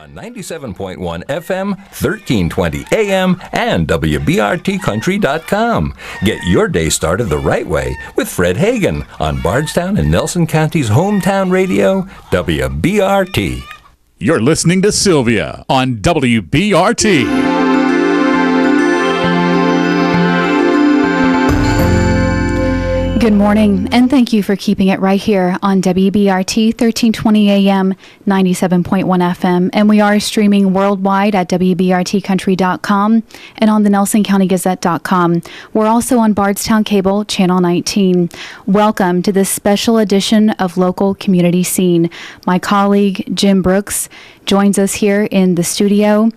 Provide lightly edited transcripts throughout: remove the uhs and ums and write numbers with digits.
on 97.1 FM, 1320 AM, and WBRTcountry.com. Get your day started the right way with Fred Hagen on Bardstown and Nelson County's hometown radio, WBRT. You're listening to Sylvia on WBRT. Good morning, and thank you for keeping it right here on WBRT 1320 AM, 97.1 FM, and we are streaming worldwide at WBRTcountry.com and on the NelsonCountyGazette.com. We're also on Bardstown Cable, Channel 19. Welcome to this special edition of Local Community Scene. My colleague, Jim Brooks, joins us here in the studio,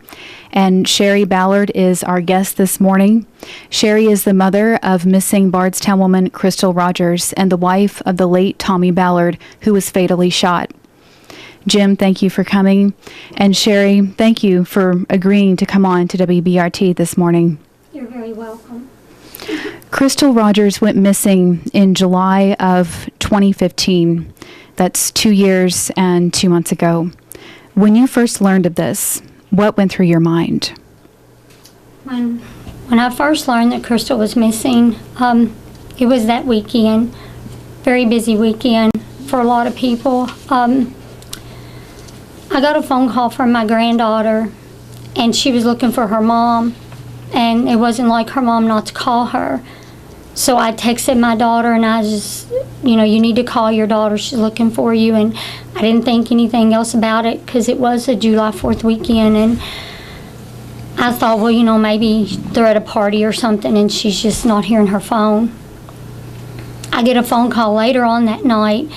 and Sherry Ballard is our guest this morning. Sherry is the mother of missing Bardstown woman Crystal Rogers and the wife of the late Tommy Ballard, who was fatally shot. Jim, thank you for coming. And Sherry, thank you for agreeing to come on to WBRT this morning. You're very welcome. Crystal Rogers went missing in July of 2015. That's 2 years and 2 months ago. When you first learned of this, what went through your mind? When I first learned that Crystal was missing, it was that weekend, very busy weekend for a lot of people. I got a phone call from my granddaughter, and she was looking for her mom, and it wasn't like her mom not to call her. So I texted my daughter, and I just, you need to call your daughter. She's looking for you. And I didn't think anything else about it because it was a July 4th weekend. And I thought, well, maybe they're at a party or something and she's just not hearing her phone. I get a phone call later on that night,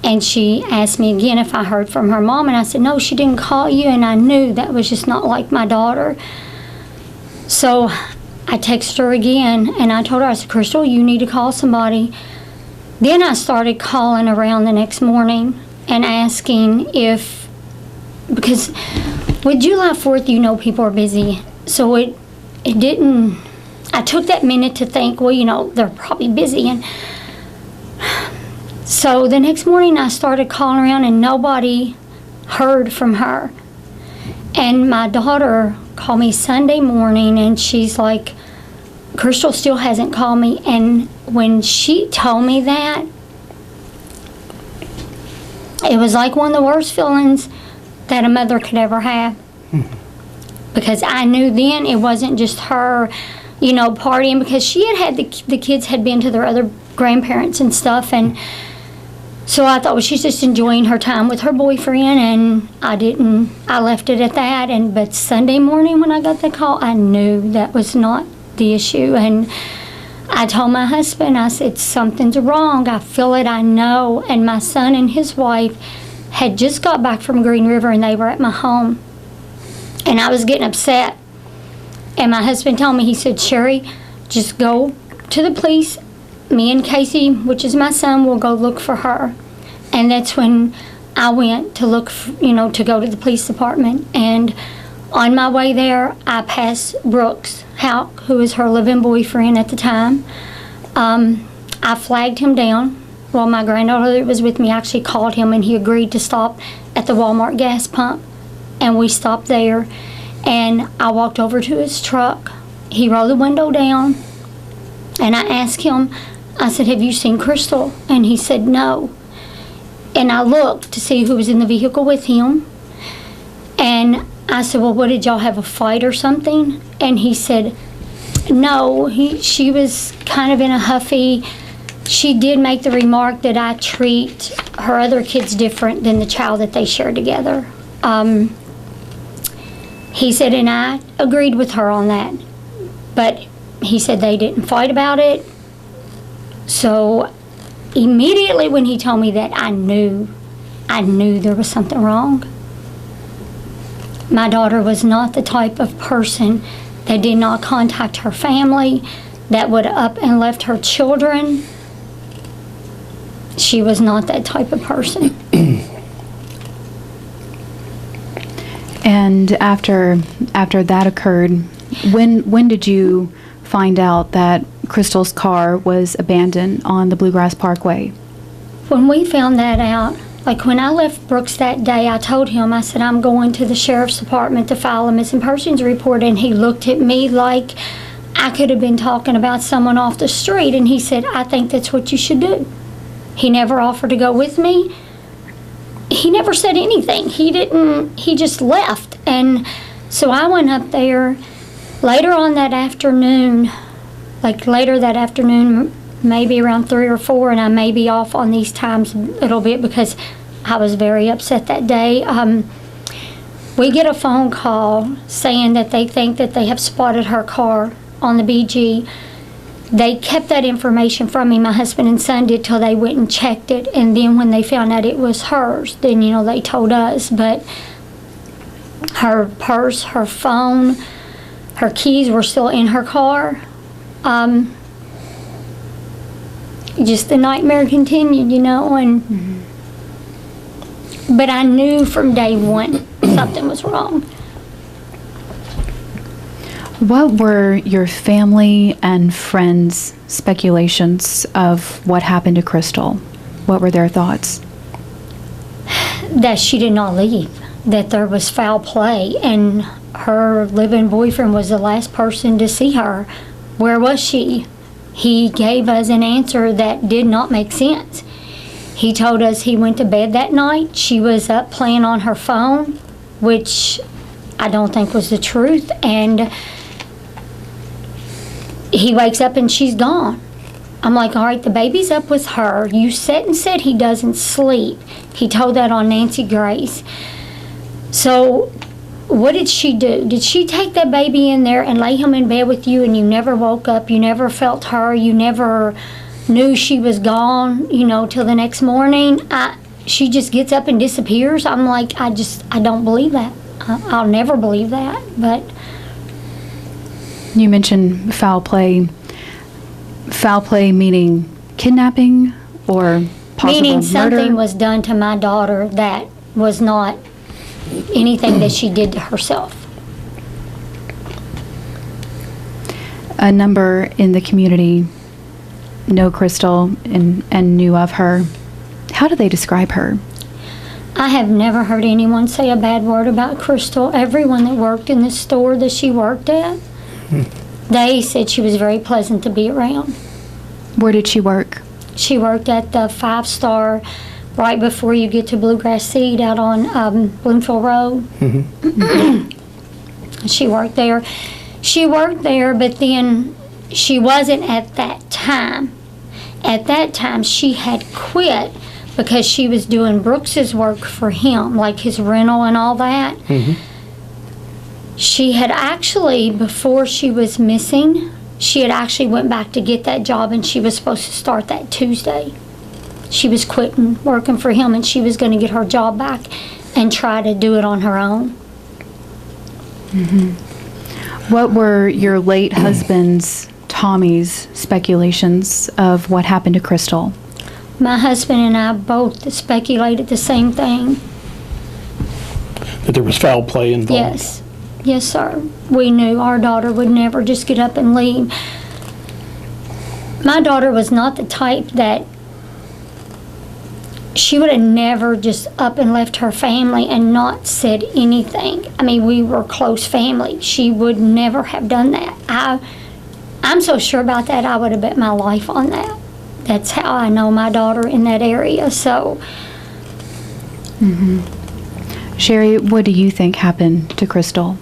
and she asked me again if I heard from her mom. And I said, no, she didn't call you. And I knew that was just not like my daughter. So I texted her again, and I told her, I said, Crystal, you need to call somebody. Then I started calling around the next morning and asking because with July 4th, people are busy. So it didn't, I took that minute to think, well, they're probably busy. And so the next morning I started calling around, and nobody heard from her. And my daughter called me Sunday morning, and she's like, Crystal still hasn't called me. And when she told me that, it was like one of the worst feelings that a mother could ever have. Because I knew then it wasn't just her, partying, because she had the kids had been to their other grandparents and stuff. And so I thought, well, she's just enjoying her time with her boyfriend, and I left it at that. But Sunday morning when I got the call, I knew that was not the issue. And I told my husband, I said, something's wrong. I feel it, I know. And my son and his wife had just got back from Green River, and they were at my home. And I was getting upset. And my husband told me, he said, Sherry, just go to the police. Me and Casey, which is my son, will go look for her. And that's when I went to look, to go to the police department. And on my way there, I passed Brooks Houck, who was her living boyfriend at the time. I flagged him down. Well, my granddaughter that was with me actually called him, and he agreed to stop at the Walmart gas pump. And we stopped there, and I walked over to his truck. He rolled the window down, and I asked him, I said, have you seen Crystal? And he said, no. And I looked to see who was in the vehicle with him. And I said, well, what, did y'all have a fight or something? And he said, no, she was kind of in a huffy. She did make the remark that I treat her other kids different than the child that they share together. He said, and I agreed with her on that. But he said they didn't fight about it. So immediately when he told me that, I knew there was something wrong. My daughter was not the type of person that did not contact her family, that would up and left her children. She was not that type of person. And after that occurred, when did you find out that Crystal's car was abandoned on the Bluegrass Parkway? When we found that out, Like when I left Brooks that day, I told him, I said, I'm going to the sheriff's department to file a missing persons report. And he looked at me like I could have been talking about someone off the street. And he said, I think that's what you should do. He never offered to go with me. He never said anything. He just left. And so I went up there later that afternoon, maybe around 3 or 4, and I may be off on these times a little bit because I was very upset that day. We get a phone call saying that they think that they have spotted her car on the BG. They kept that information from me, my husband and son did, till they went and checked it, and then when they found out it was hers, then they told us. But her purse, her phone, her keys were still in her car. Just the nightmare continued, and but I knew from day one something was wrong. What were your family and friends' speculations of what happened to Crystal? What were their thoughts? That she did not leave, that there was foul play, and her living boyfriend was the last person to see her. Where was she? He gave us an answer that did not make sense. He told us he went to bed that night. She was up playing on her phone, which I don't think was the truth. And he wakes up and she's gone. I'm like, all right, the baby's up with her. You sat and said he doesn't sleep. He told that on Nancy Grace. So what did she do? Did she take that baby in there and lay him in bed with you, and you never woke up, you never felt her, you never knew she was gone, till the next morning? She just gets up and disappears? I'm like, I don't believe that. I'll never believe that. But you mentioned foul play. Foul play meaning kidnapping or possible meaning murder? Something was done to my daughter that was not anything that she did to herself. A number in the community know Crystal and knew of her. How do they describe her? I have never heard anyone say a bad word about Crystal. Everyone that worked in the store that she worked at, they said she was very pleasant to be around. Where did she work? She worked at the 5-star right before you get to Bluegrass Seed out on Bloomfield Road. She worked there. But then she wasn't at that time. At that time, she had quit because she was doing Brooks's work for him, like his rental and all that. She had actually, before she was missing, she had actually went back to get that job, and she was supposed to start that Tuesday. She was quitting working for him, and she was going to get her job back and try to do it on her own. What were your late husband's, Tommy's, speculations of what happened to Crystal? My husband and I both speculated the same thing. That there was foul play involved? Yes. Yes, sir. We knew our daughter would never just get up and leave. My daughter was not the type that she would have never just up and left her family and not said anything. I mean, we were close family. She would never have done that. I'm so sure about that, I would have bet my life on that. That's how I know my daughter in that area, so. Sherry, what do you think happened to Crystal?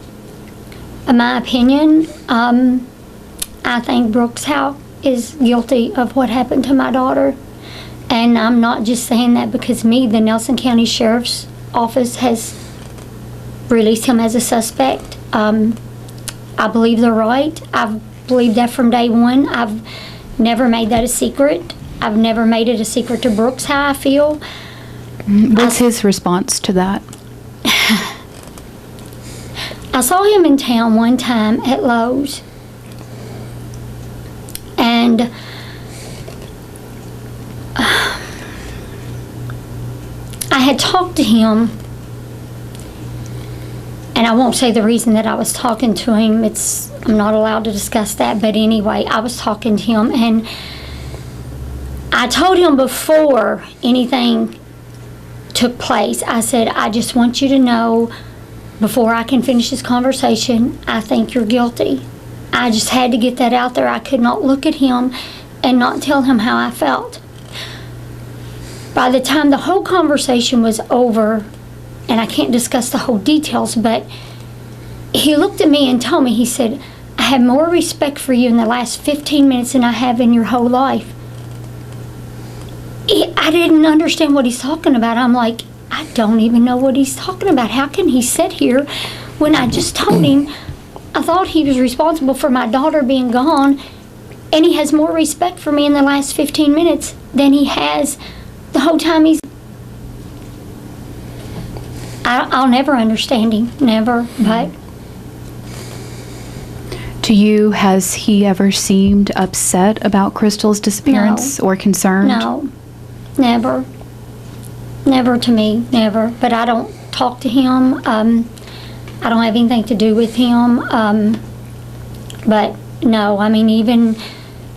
In my opinion, I think Brooks Howe is guilty of what happened to my daughter. And I'm not just saying that because the Nelson County Sheriff's Office has released him as a suspect. I believe they're right. I've believed that from day one. I've never made that a secret. I've never made it a secret to Brooks how I feel. What's his response to that? I saw him in town one time at Lowe's, and I had talked to him, and I won't say the reason that I was talking to him. I'm not allowed to discuss that, but anyway, I was talking to him, and I told him before anything took place. I said, I just want you to know, before I can finish this conversation, I think you're guilty. I just had to get that out there. I could not look at him and not tell him how I felt. By the time the whole conversation was over, and I can't discuss the whole details, but he looked at me and told me, he said, I have more respect for you in the last 15 minutes than I have in your whole life. I didn't understand what he's talking about. I'm like, I don't even know what he's talking about. How can he sit here when I just told him I thought he was responsible for my daughter being gone, and he has more respect for me in the last 15 minutes than he has the whole time he's... I'll never understand him, never, but... To you, has he ever seemed upset about Crystal's disappearance or concerned? No, never. Never to me, never. But I don't talk to him. I don't have anything to do with him. But no, I mean, even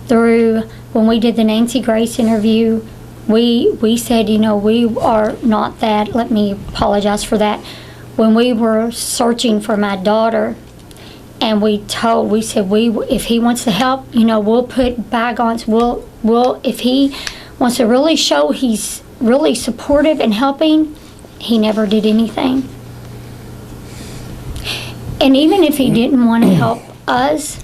through when we did the Nancy Grace interview, we said, you know, we are not that. Let me apologize for that. When we were searching for my daughter, and we said, if he wants to help, you know, we'll put bygones. We'll if he wants to really show he's really supportive and helping, he never did anything. And even if he didn't want to help us,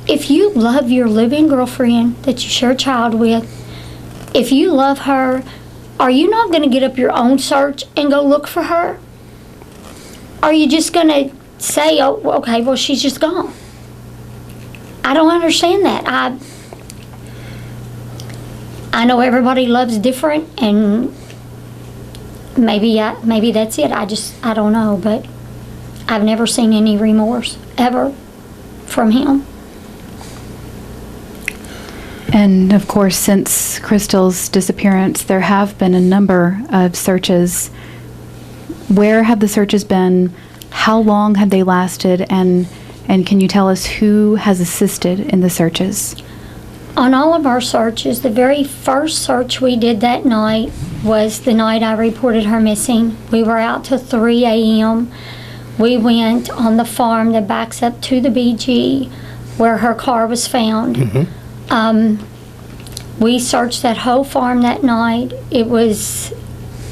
if you love your living girlfriend that you share a child with, if you love her, are you not going to get up your own search and go look for her? Are you just going to say, oh, okay, well, she's just gone? I don't understand that. I know everybody loves different, and maybe that's it. I don't know, but I've never seen any remorse ever from him. And of course, since Crystal's disappearance, there have been a number of searches. Where have the searches been? How long have they lasted? And can you tell us who has assisted in the searches? On all of our searches, the very first search we did that night was the night I reported her missing. We were out till 3 a.m. We went on the farm that backs up to the BG where her car was found. We searched that whole farm that night. It was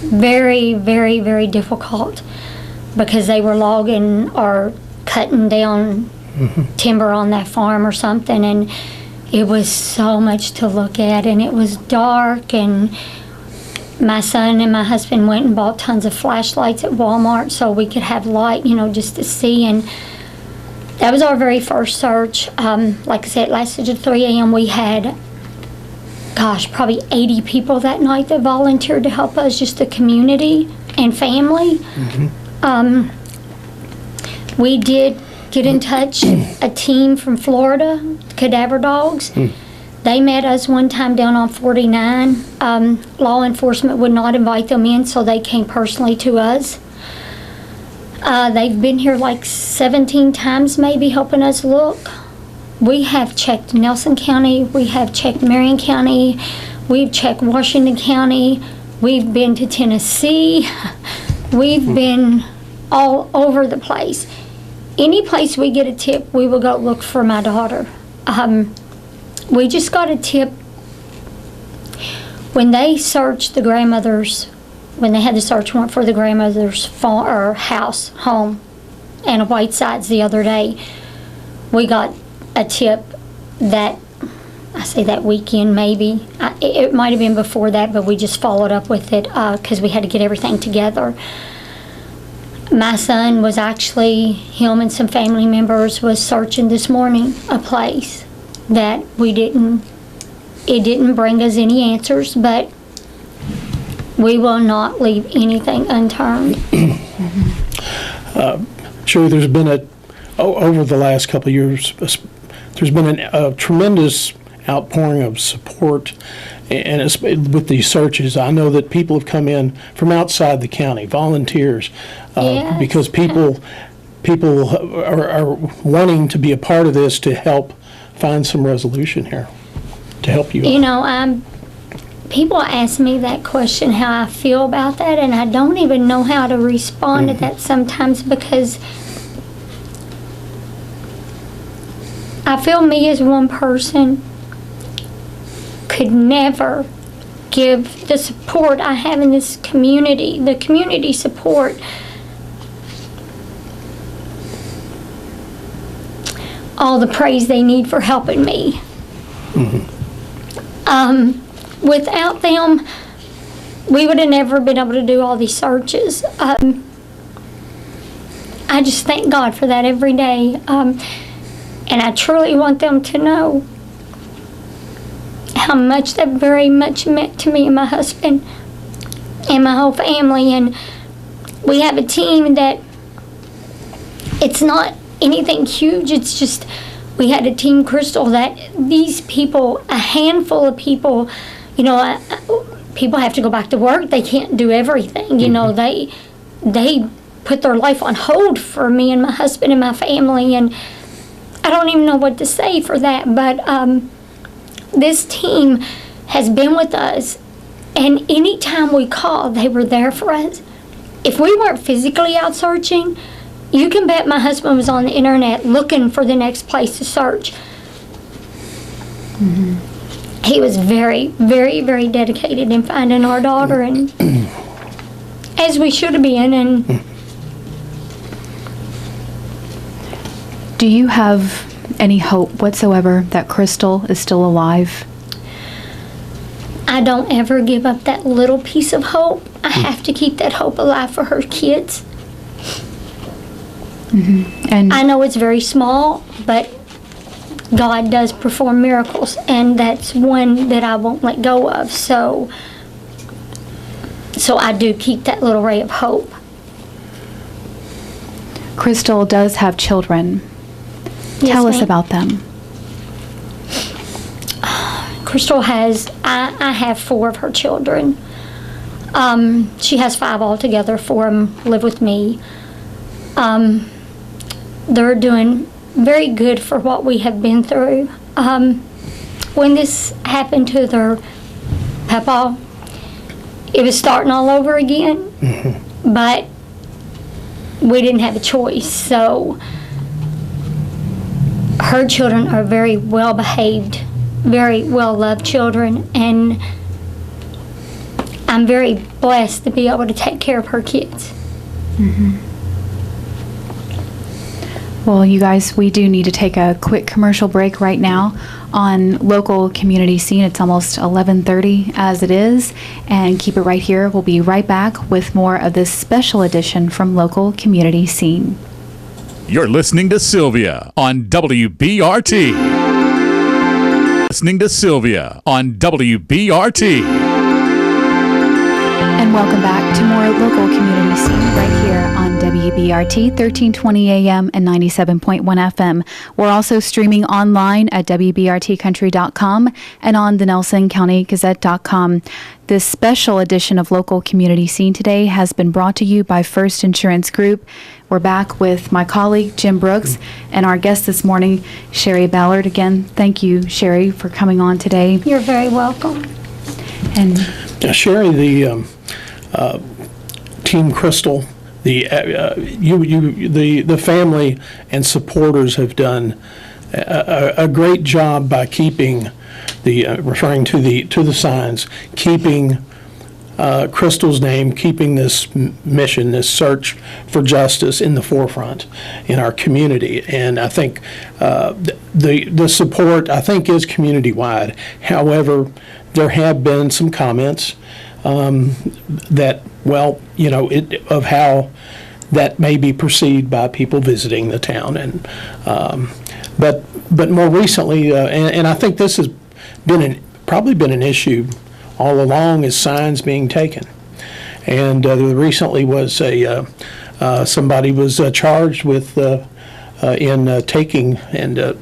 very, very, very difficult because they were logging or cutting down timber on that farm or something, and it was so much to look at, and it was dark, and my son and my husband went and bought tons of flashlights at Walmart so we could have light, you know, just to see. And that was our very first search. Like I said, it lasted to 3 a.m. We had, probably 80 people that night that volunteered to help us, just the community and family. We did get in touch, a team from Florida, Cadaver Dogs. They met us one time down on 49. Law enforcement would not invite them in, so they came personally to us. They've been here like 17 times maybe helping us look. We have checked Nelson County, we have checked Marion County, we've checked Washington County, we've been to Tennessee, we've been all over the place. Any place we get a tip, we will go look for my daughter. We just got a tip when they searched the grandmother's, when they had the search warrant for the grandmother's home and Whitesides the other day. We got a tip that, I say that weekend maybe. It might have been before that, but we just followed up with it because we had to get everything together. My son was actually, him and some family members was searching this morning a place that it didn't bring us any answers, but we will not leave anything unturned. Sure, there's been over the last couple of years, there's been a tremendous outpouring of support, and it's with these searches. I know that people have come in from outside the county, volunteers, Yes. because people are wanting to be a part of this to help find some resolution here, to help you. You know, people ask me that question, how I feel about that, and I don't even know how to respond to that sometimes, because I feel me as one person could never give the support I have in this community, the community support, all the praise they need for helping me. Without them, we would have never been able to do all these searches. I just thank God for that every day. And I truly want them to know how much that very much meant to me and my husband and my whole family. And we have a team that, it's not anything huge, it's just, we had a team, Crystal, that these people, a handful of people, people have to go back to work, they can't do everything, they put their life on hold for me and my husband and my family, and I don't even know what to say for that, but this team has been with us, and anytime we called, they were there for us. If we weren't physically out searching, you can bet my husband was on the internet looking for the next place to search. He was very, very, very dedicated in finding our daughter, and as we should have been. And Do you have any hope whatsoever that Crystal is still alive? I don't ever give up that little piece of hope. I have to keep that hope alive for her kids. And I know it's very small, but God does perform miracles, and that's one that I won't let go of. So I do keep that little ray of hope. Crystal does have children. Tell us ma'am. about them. Crystal has, I have 4 of her children. She has 5 altogether. 4 of them live with me. They're doing very good for what we have been through. When this happened to their papa, it was starting all over again, but we didn't have a choice. So her children are very well behaved, very well loved children, and I'm very blessed to be able to take care of her kids. Well, you guys, we do need to take a quick commercial break right now on local community scene. It's almost 11:30 as it is, and keep it right here. We'll be right back with more of this special edition from local community scene. You're listening to Sylvia on WBRT. Listening to Sylvia on WBRT. And welcome back to more local community scene right here on WBRT 1320 AM and 97.1 FM. We're also streaming online at WBRTcountry.com and on the NelsonCountyGazette.com. This special edition of Local Community Scene today has been brought to you by First Insurance Group. We're back with my colleague, Jim Brooks, and our guest this morning, Sherry Ballard. Again, thank you, Sherry, for coming on today. You're very welcome. And Sherry, the Team Crystal, the family and supporters have done a great job by keeping referring to the signs, keeping Crystal's name, keeping this mission, this search for justice in the forefront in our community. And I think the support, I think, is community-wide. However, there have been some comments that, of how that may be perceived by people visiting the town. And but more recently, and I think this has probably been an issue all along, is signs being taken. And there recently was somebody was charged with in taking and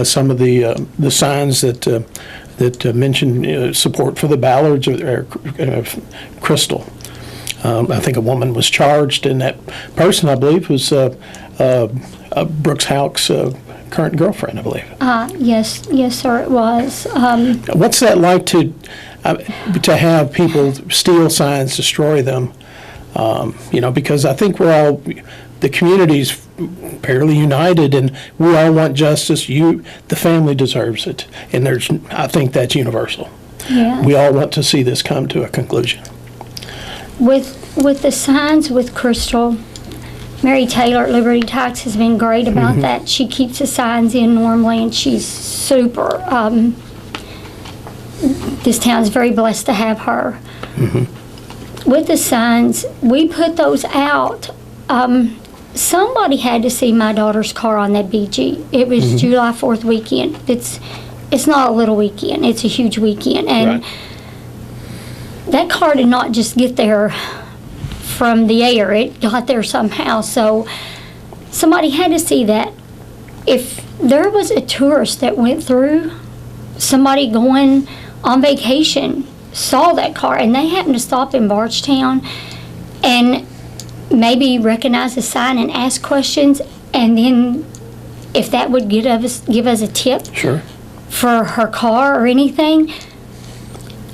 some of the signs that mentioned support for the Ballards or Crystal. I think a woman was charged, and that person, I believe, was Brooks Houck's current girlfriend, I believe. Yes, sir, it was. What's that like to have people steal signs, destroy them? Because I think the community's fairly united, and we all want justice. The family deserves it, and I think that's universal. Yeah. We all want to see this come to a conclusion. With the signs with Crystal, Mary Taylor at Liberty Tax has been great about that. She keeps the signs in normally, and she's super. This town's very blessed to have her. With the signs, we put those out. Somebody had to see my daughter's car on that BG. It was July 4th weekend. It's not a little weekend. It's a huge weekend. And that car did not just get there from the air. It got there somehow. So somebody had to see that. If there was a tourist that went through, somebody going on vacation saw that car, and they happened to stop in Bardstown and maybe recognize the sign and ask questions, and then if that would give us a tip for her car or anything.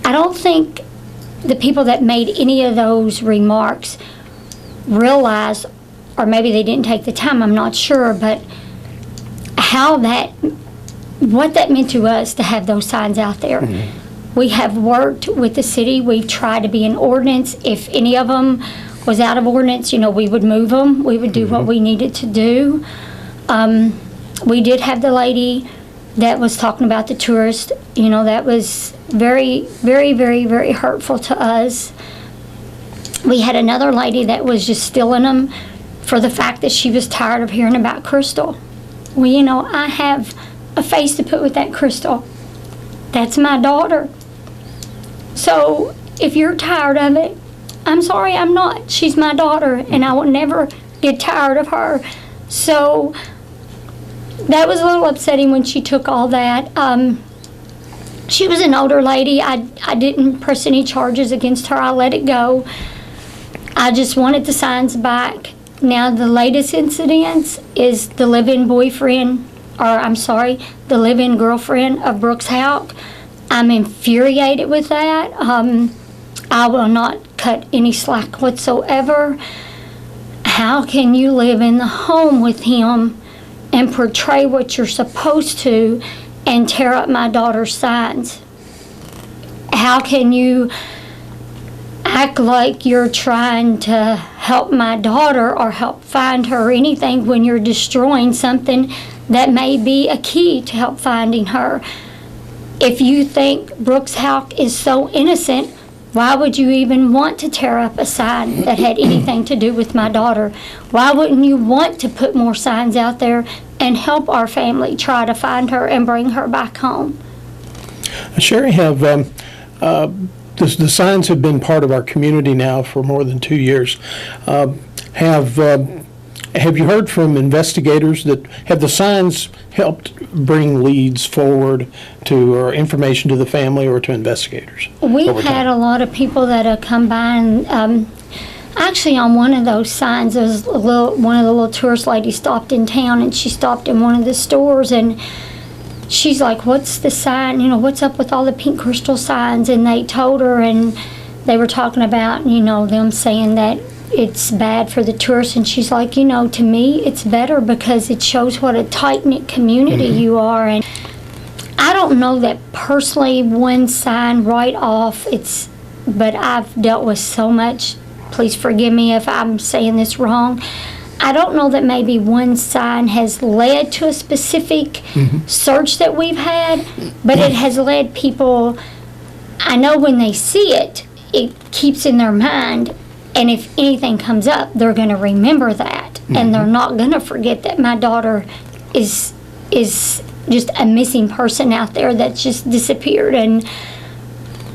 I don't think the people that made any of those remarks realized, or maybe they didn't take the time, I'm not sure, but what that meant to us to have those signs out there. We have worked with the city. We tried to be in ordinance. If any of them was out of ordinance, we would move them. We would do what we needed to do. We did have the lady that was talking about the tourist. That was very, very, very, very hurtful to us. We had another lady that was just stealing them for the fact that she was tired of hearing about Crystal. Well, I have a face to put with that Crystal. That's my daughter. So if you're tired of it, I'm sorry, I'm not. She's my daughter, and I will never get tired of her. So that was a little upsetting when she took all that. She was an older lady. I didn't press any charges against her. I let it go. I just wanted the signs back. Now, the latest incident is the live-in boyfriend, the live-in girlfriend of Brooks Houck. I'm infuriated with that. I will not cut any slack whatsoever. How can you live in the home with him and portray what you're supposed to and tear up my daughter's signs? How can you act like you're trying to help my daughter or help find her or anything when you're destroying something that may be a key to help finding her? If you think Brooks Houck is so innocent, why would you even want to tear up a sign that had anything to do with my daughter? Why wouldn't you want to put more signs out there and help our family try to find her and bring her back home? Sherry, the signs have been part of our community now for more than 2 years. Have you heard from investigators that have the signs helped bring leads forward or information to the family or to investigators? We've had a lot of people that have come by, and actually on one of those signs, there was one of the little tourist ladies stopped in town, and she stopped in one of the stores, and she's like, "What's the sign? What's up with all the pink crystal signs?" And they told her, and they were talking about, them saying that it's bad for the tourists, and she's like, to me it's better because it shows what a tight-knit community you are. And I don't know that personally one sign right off, but I've dealt with so much. Please forgive me if I'm saying this wrong. I don't know that maybe one sign has led to a specific search that we've had, but it has led people, I know when they see it, it keeps in their mind. And if anything comes up, they're going to remember that, and they're not going to forget that my daughter is just a missing person out there that's just disappeared. And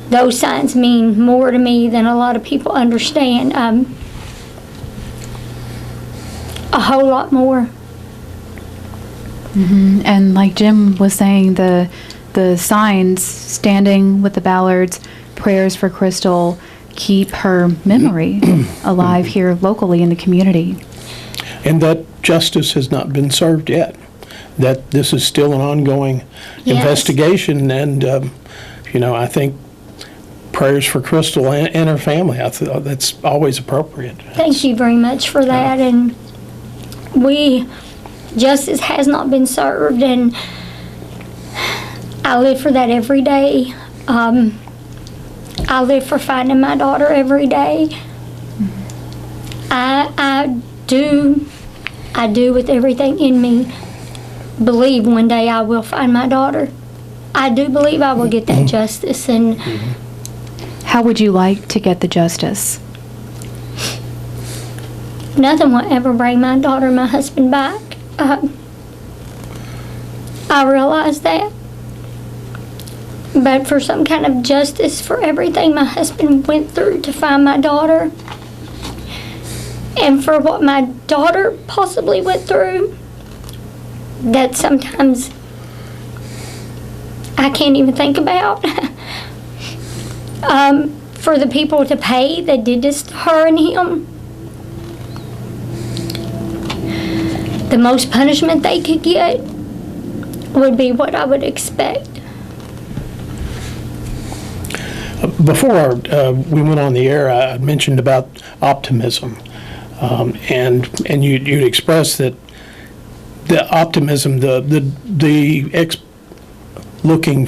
those signs mean more to me than a lot of people understand. A whole lot more. And like Jim was saying, the signs standing with the Ballards, prayers for Crystal, keep her memory alive here locally in the community. And that justice has not been served yet. that this is still an ongoing Yes. investigation, and I think prayers for Crystal and her family. I thought that's always appropriate. Thank you very much for that. And justice has not been served, and I live for that every day. I live for finding my daughter every day. I do with everything in me believe one day I will find my daughter. I do believe I will get that justice. And How would you like to get the justice? nothing will ever bring my daughter and my husband back. I realize that. But for some kind of justice for everything my husband went through to find my daughter, and for what my daughter possibly went through, that sometimes I can't even think about. For the people to pay that did this to her and him, the most punishment they could get would be what I would expect. Before we went on the air, I mentioned about optimism, and you'd expressed that the optimism, looking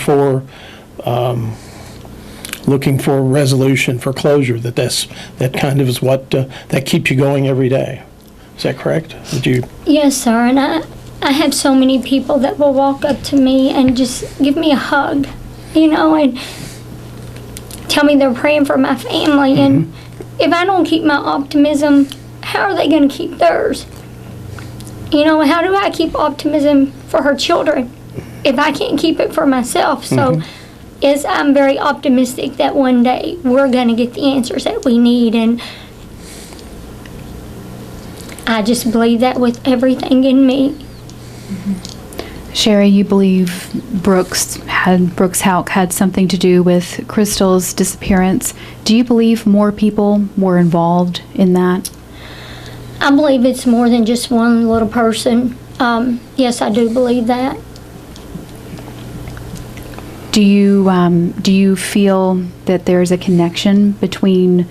for resolution, for closure, that kind of is what that keeps you going every day. Is that correct? Yes, sir. And I have so many people that will walk up to me and just give me a hug, and tell me they're praying for my family. Mm-hmm. And if I don't keep my optimism, how are they going to keep theirs? How do I keep optimism for her children if I can't keep it for myself? So, yes, I'm very optimistic that one day we're going to get the answers that we need. And I just believe that with everything in me. Sherry, you believe Brooks Houck had something to do with Crystal's disappearance. Do you believe more people were involved in that? I believe it's more than just one little person. Yes, I do believe that. Do you feel that there's a connection between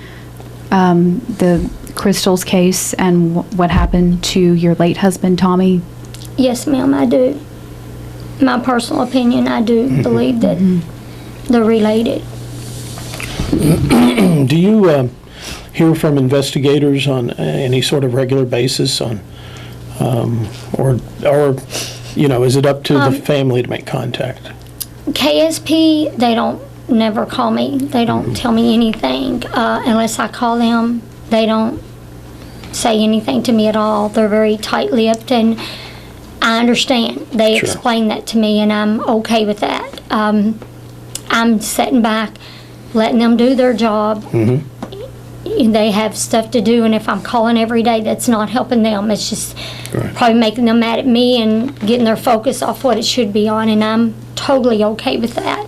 the Crystal's case and what happened to your late husband, Tommy? Yes, ma'am, I do. My personal opinion, I do believe that they're related. Do you hear from investigators on any sort of regular basis or is it up to the family to make contact? KSP, they don't never call me. They don't tell me anything unless I call them. They don't say anything to me at all. They're very tight-lipped, and I understand. They Sure. explain that to me, and I'm okay with that. I'm sitting back, letting them do their job. They have stuff to do, and if I'm calling every day, that's not helping them. It's just Right. probably making them mad at me and getting their focus off what it should be on, and I'm totally okay with that.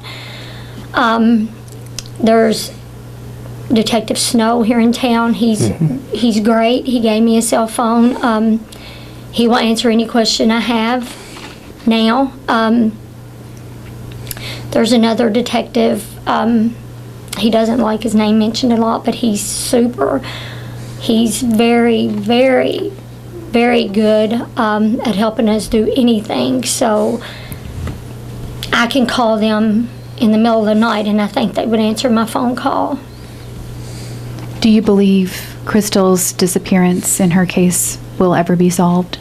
There's Detective Snow here in town. He's great. He gave me a cell phone. He will answer any question I have now. There's another detective. He doesn't like his name mentioned a lot, but he's super. He's very, very, very good at helping us do anything. So I can call them in the middle of the night, and I think they would answer my phone call. Do you believe Crystal's disappearance in her case will ever be solved?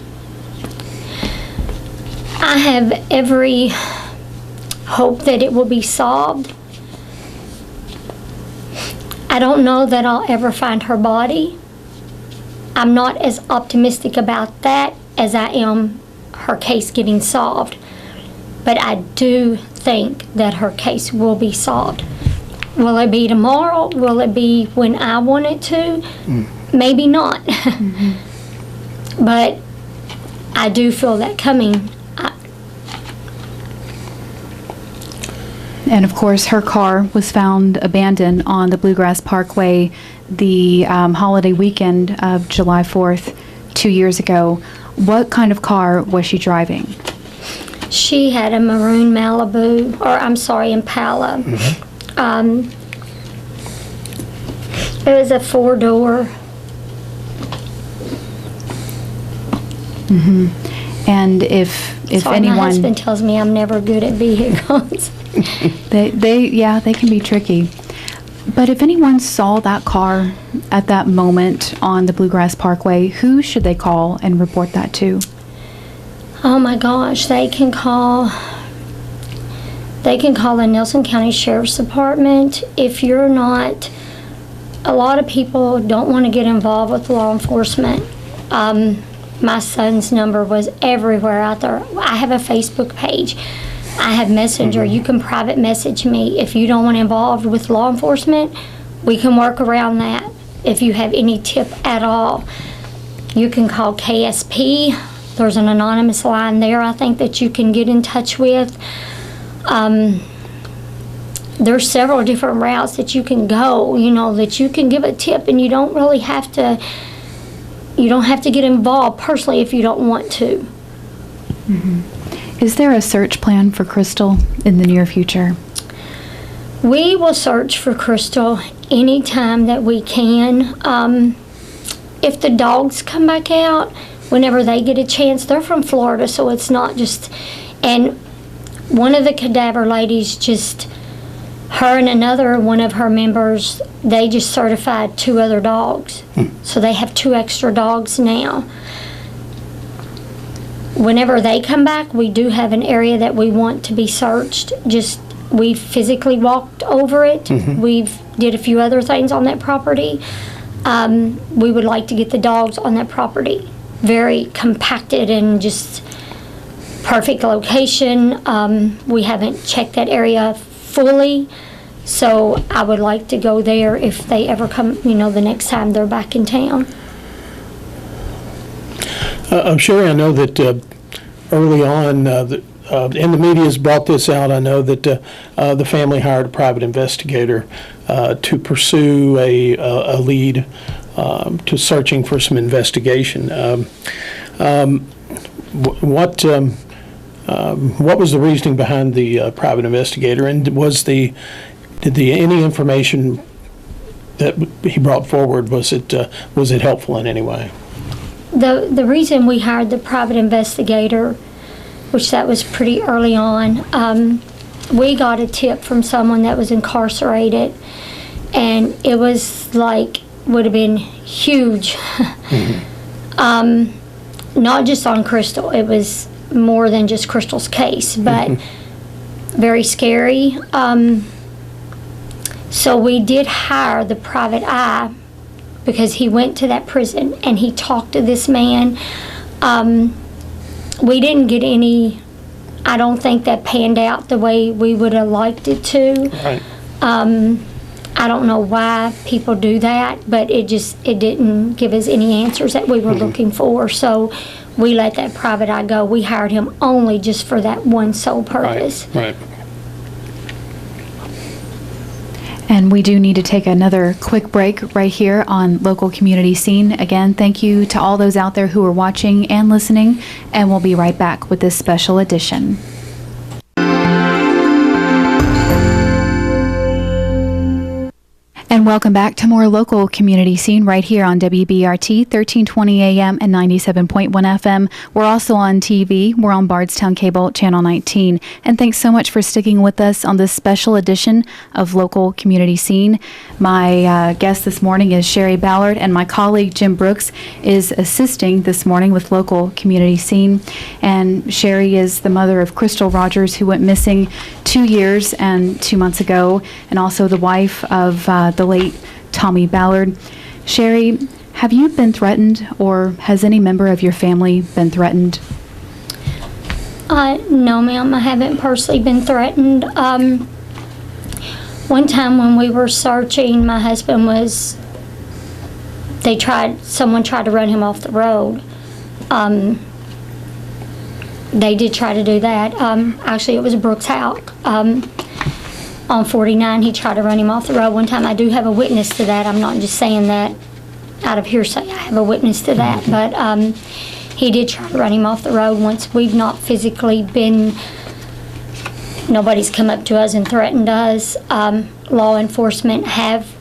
I have every hope that it will be solved. I don't know that I'll ever find her body. I'm not as optimistic about that as I am her case getting solved. But I do think that her case will be solved. Will it be tomorrow? Will it be when I want it to? Maybe not. But I do feel that coming. And of course, her car was found abandoned on the Bluegrass Parkway the holiday weekend of July 4th, 2 years ago. What kind of car was she driving? She had a maroon Malibu, or I'm sorry, Impala. It was a 4-door. And if Sorry, anyone, my husband tells me I'm never good at vehicles. they can be tricky. But if anyone saw that car at that moment on the Bluegrass Parkway, who should they call and report that to? Oh my gosh, they can call the Nelson County Sheriff's Department. If you're not, a lot of people don't want to get involved with law enforcement. My son's number was everywhere out there. I have a Facebook page. I have Messenger. You can private message me. If you don't want involved with law enforcement, we can work around that. If you have any tip at all, you can call KSP. There's an anonymous line there, I think, that you can get in touch with. There's several different routes that you can go, that you can give a tip, and you don't really have to, get involved personally if you don't want to. Is there a search plan for Crystal in the near future? We will search for Crystal anytime that we can. If the dogs come back out, whenever they get a chance, they're from Florida, so it's not just, and one of the cadaver ladies her and another one of her members, they just certified 2 other dogs. So they have 2 extra dogs now. Whenever they come back, we do have an area that we want to be searched. We physically walked over it. We've did a few other things on that property. We would like to get the dogs on that property. Very compacted and just perfect location. We haven't checked that area fully, so I would like to go there if they ever come, the next time they're back in town. Sherry, I know that early on, and the media has brought this out, I know that the family hired a private investigator to pursue a lead to searching for some investigation. What was the reasoning behind the private investigator, and did any information that he brought forward, was it helpful in any way? The reason we hired the private investigator, which that was pretty early on, we got a tip from someone that was incarcerated, and it was would have been huge. Not just on Crystal, it was more than just Crystal's case, but very scary. So we did hire the private eye because he went to that prison and he talked to this man. We didn't get any, I don't think that panned out the way we would have liked it to. Right. I don't know why people do that, but it didn't give us any answers that we were looking for. So we let that private eye go. We hired him only just for that one sole purpose. Right. And we do need to take another quick break right here on Local Community Scene. Again, thank you to all those out there who are watching and listening, and we'll be right back with this special edition. And welcome back to more Local Community Scene right here on WBRT 1320 AM and 97.1 FM. We're also on TV. We're on Bardstown Cable, Channel 19. And thanks so much for sticking with us on this special edition of Local Community Scene. My guest this morning is Sherry Ballard, and my colleague Jim Brooks is assisting this morning with Local Community Scene. And Sherry is the mother of Crystal Rogers, who went missing 2 years and 2 months ago, and also the wife of the late Tommy Ballard. Sherry, have you been threatened, or has any member of your family been threatened? No, ma'am, I haven't personally been threatened. One time when we were searching, my husband someone tried to run him off the road. They did try to do that. Actually, it was Brooks Houck. On 49, he tried to run him off the road one time. I do have a witness to that. I'm not just saying that out of hearsay. I have a witness to that. But He did try to run him off the road once. We've not physically been, nobody's come up to us and threatened us. Law enforcement have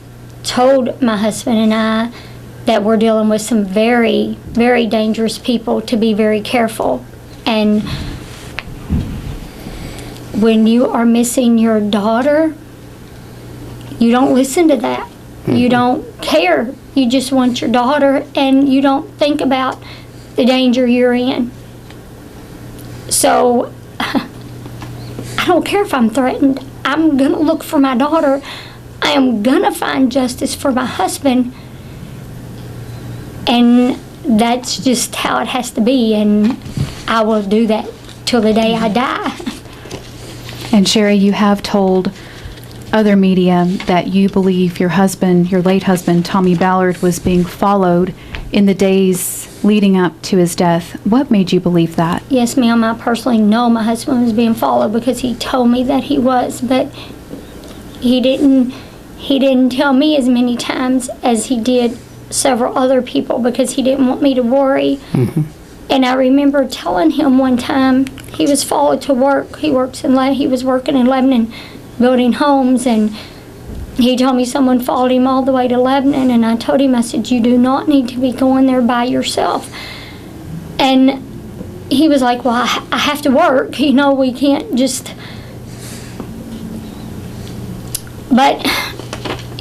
told my husband and I that we're dealing with some very, very dangerous people, to be very careful. And when you are missing your daughter, you don't listen to that. You don't care. You just want your daughter, and you don't think about the danger you're in. So I don't care if I'm threatened. I'm going to look for my daughter. I am going to find justice for my husband. And that's just how it has to be. And I will do that till the day I die. And Sherry, you have told other media that you believe your husband, your late husband, Tommy Ballard, was being followed in the days leading up to his death. What made you believe that? Yes, ma'am, I personally know my husband was being followed because he told me that he was, but he didn't tell me as many times as he did several other people because he didn't want me to worry. Mm-hmm. And I remember telling him one time he was followed to work. He was working in Lebanon building homes, and he told me someone followed him all the way to Lebanon, and I told him, I said, you do not need to be going there by yourself. And he was like, well, I have to work, we can't just. But,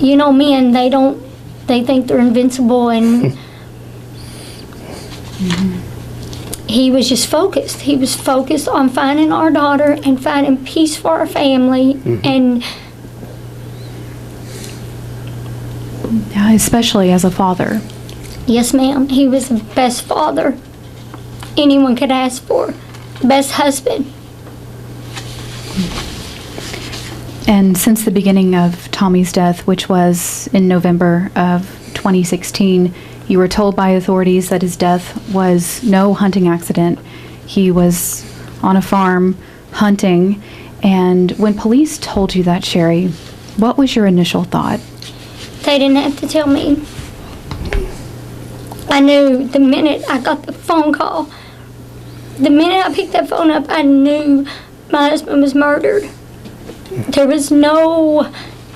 men, they think they're invincible, and he was just focused. He was focused on finding our daughter and finding peace for our family, and especially as a father. Yes, ma'am. He was the best father anyone could ask for. Best husband. And since the beginning of Tommy's death, which was in November of 2016, you were told by authorities that his death was no hunting accident. He was on a farm hunting. And when police told you that, Sherry, what was your initial thought? They didn't have to tell me. I knew the minute I got the phone call, the minute I picked that phone up, I knew my husband was murdered. There was no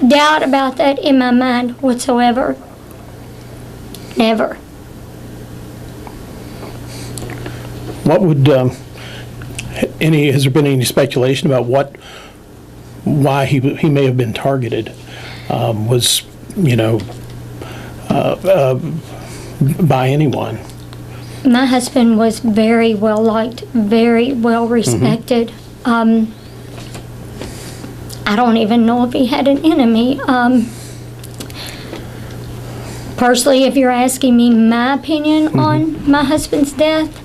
doubt about that in my mind whatsoever. Never. What would has there been any speculation about why he may have been targeted? Was by anyone? My husband was very well liked, very well respected. I don't even know if he had an enemy. Personally, if you're asking me my opinion on my husband's death,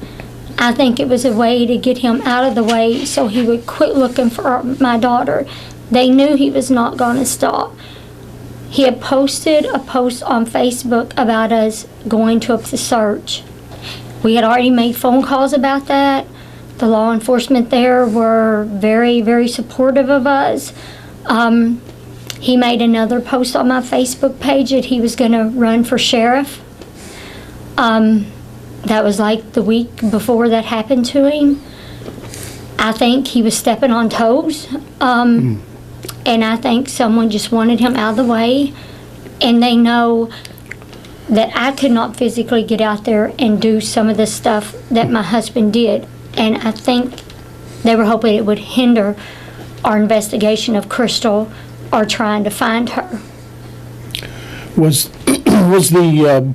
I think it was a way to get him out of the way so he would quit looking for my daughter. They knew he was not going to stop. He had posted a post on Facebook about us going to the search. We had already made phone calls about that. The law enforcement there were very, very supportive of us. He made another post on my Facebook page that he was going to run for sheriff. That was like the week before that happened to him. I think he was stepping on toes. And I think someone just wanted him out of the way. And they know that I could not physically get out there and do some of the stuff that my husband did. And I think they were hoping it would hinder our investigation of Crystal or trying to find her. Was the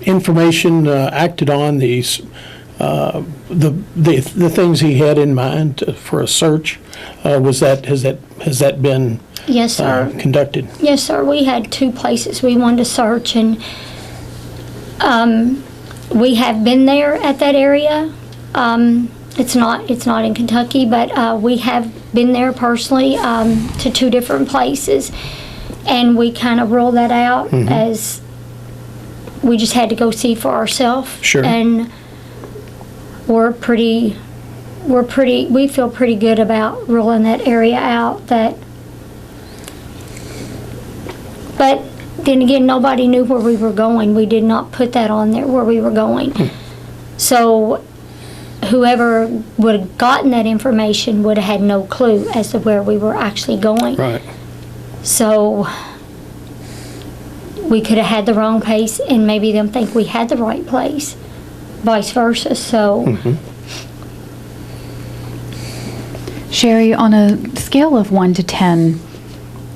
information acted on, the things he had in mind for a search? Has that been Yes, sir. Conducted? Yes, sir. We had 2 places we wanted to search, and we have been there at that area. It's not in Kentucky, but we have been there personally to 2 different places, and we kind of ruled that out as we just had to go see for ourselves. Sure. And we feel pretty good about ruling that area out. But then again, nobody knew where we were going. We did not put that on there where we were going. So whoever would have gotten that information would have had no clue as to where we were actually going. Right. So we could have had the wrong place and maybe them think we had the right place, vice versa. So Sherry, on a scale of 1 to 10,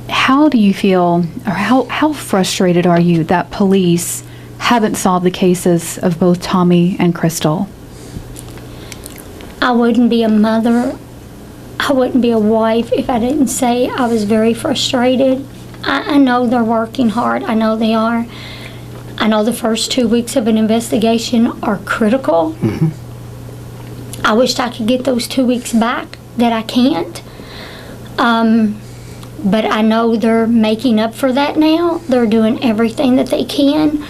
how do you feel, or how frustrated are you that police haven't solved the cases of both Tommy and Crystal? I wouldn't be a mother, I wouldn't be a wife if I didn't say I was very frustrated. I know they're working hard. I know they are. I know the first 2 weeks of an investigation are critical. I wished I could get those 2 weeks back that I can't. But I know they're making up for that now. They're doing everything that they can.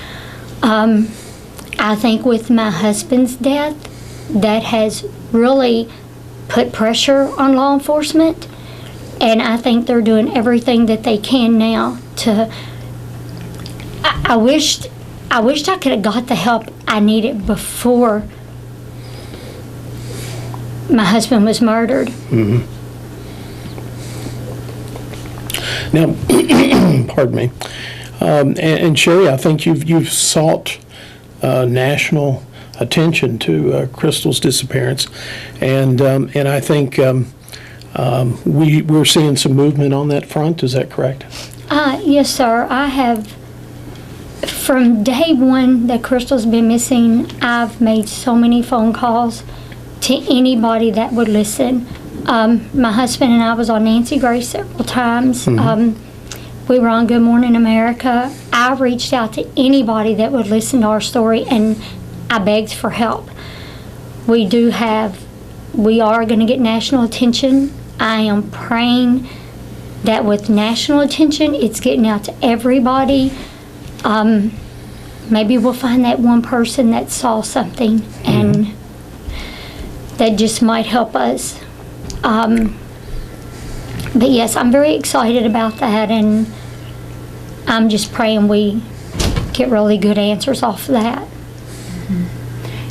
I think with my husband's death, that has really put pressure on law enforcement. And I think they're doing everything that they can now to... I wished I could have got the help I needed before my husband was murdered. Now, pardon me. And Sherry, I think you've sought national attention to Crystal's disappearance, and I think we're seeing some movement on that front. Is that correct? Yes, sir. I have. From day one that Crystal's been missing, I've made so many phone calls to anybody that would listen. My husband and I was on Nancy Grace several times. We were on Good Morning America. I reached out to anybody that would listen to our story, and I begged for help. We are going to get national attention. I am praying that with national attention, it's getting out to everybody. Maybe we'll find that one person that saw something, and that just might help us. But yes, I'm very excited about that, and I'm just praying we get really good answers off of that.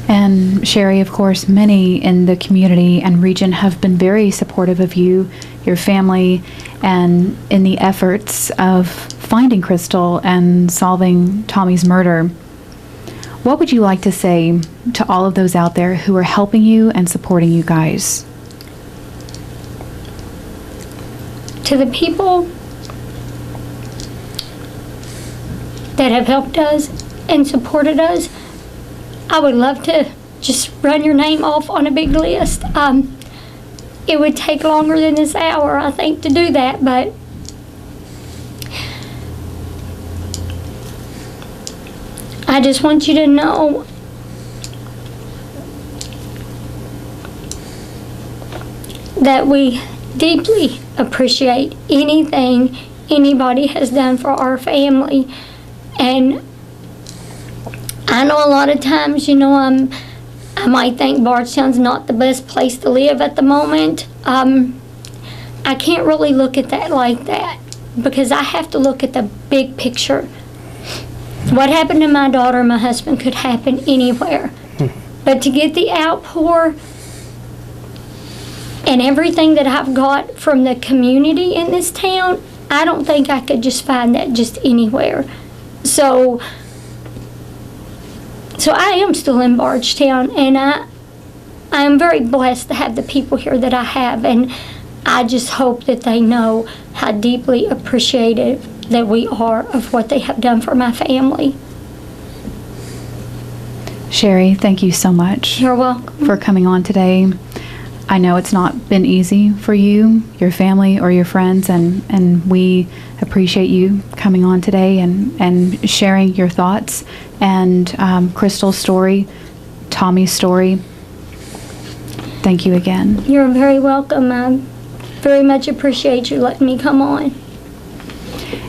And Sherry, of course, many in the community and region have been very supportive of you, your family, and in the efforts of finding Crystal and solving Tommy's murder. What would you like to say to all of those out there who are helping you and supporting you guys? To the people that have helped us and supported us, I would love to just run your name off on a big list. It would take longer than this hour, I think, to do that, but I just want you to know that we deeply appreciate anything anybody has done for our family. And I know a lot of times, I might think Bardstown's not the best place to live at the moment. I can't really look at that like that, because I have to look at the big picture. What happened to my daughter and my husband could happen anywhere. But to get the outpour and everything that I've got from the community in this town, I don't think I could just find that just anywhere. So I am still in Bardstown, and I am very blessed to have the people here that I have, and I just hope that they know how deeply appreciative that we are of what they have done for my family. Sherry, thank you so much. You're welcome. For coming on today. I know it's not been easy for you, your family, or your friends, and we appreciate you coming on today and sharing your thoughts and Crystal's story, Tommy's story. Thank you again. You're very welcome. I very much appreciate you letting me come on.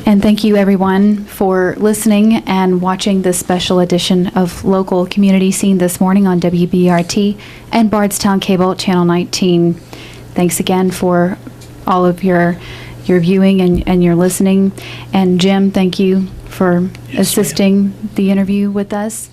And thank you, everyone, for listening and watching this special edition of Local Community Scene this morning on WBRT and Bardstown Cable Channel 19. Thanks again for all of your viewing and your listening. And Jim, thank you for assisting the interview with us.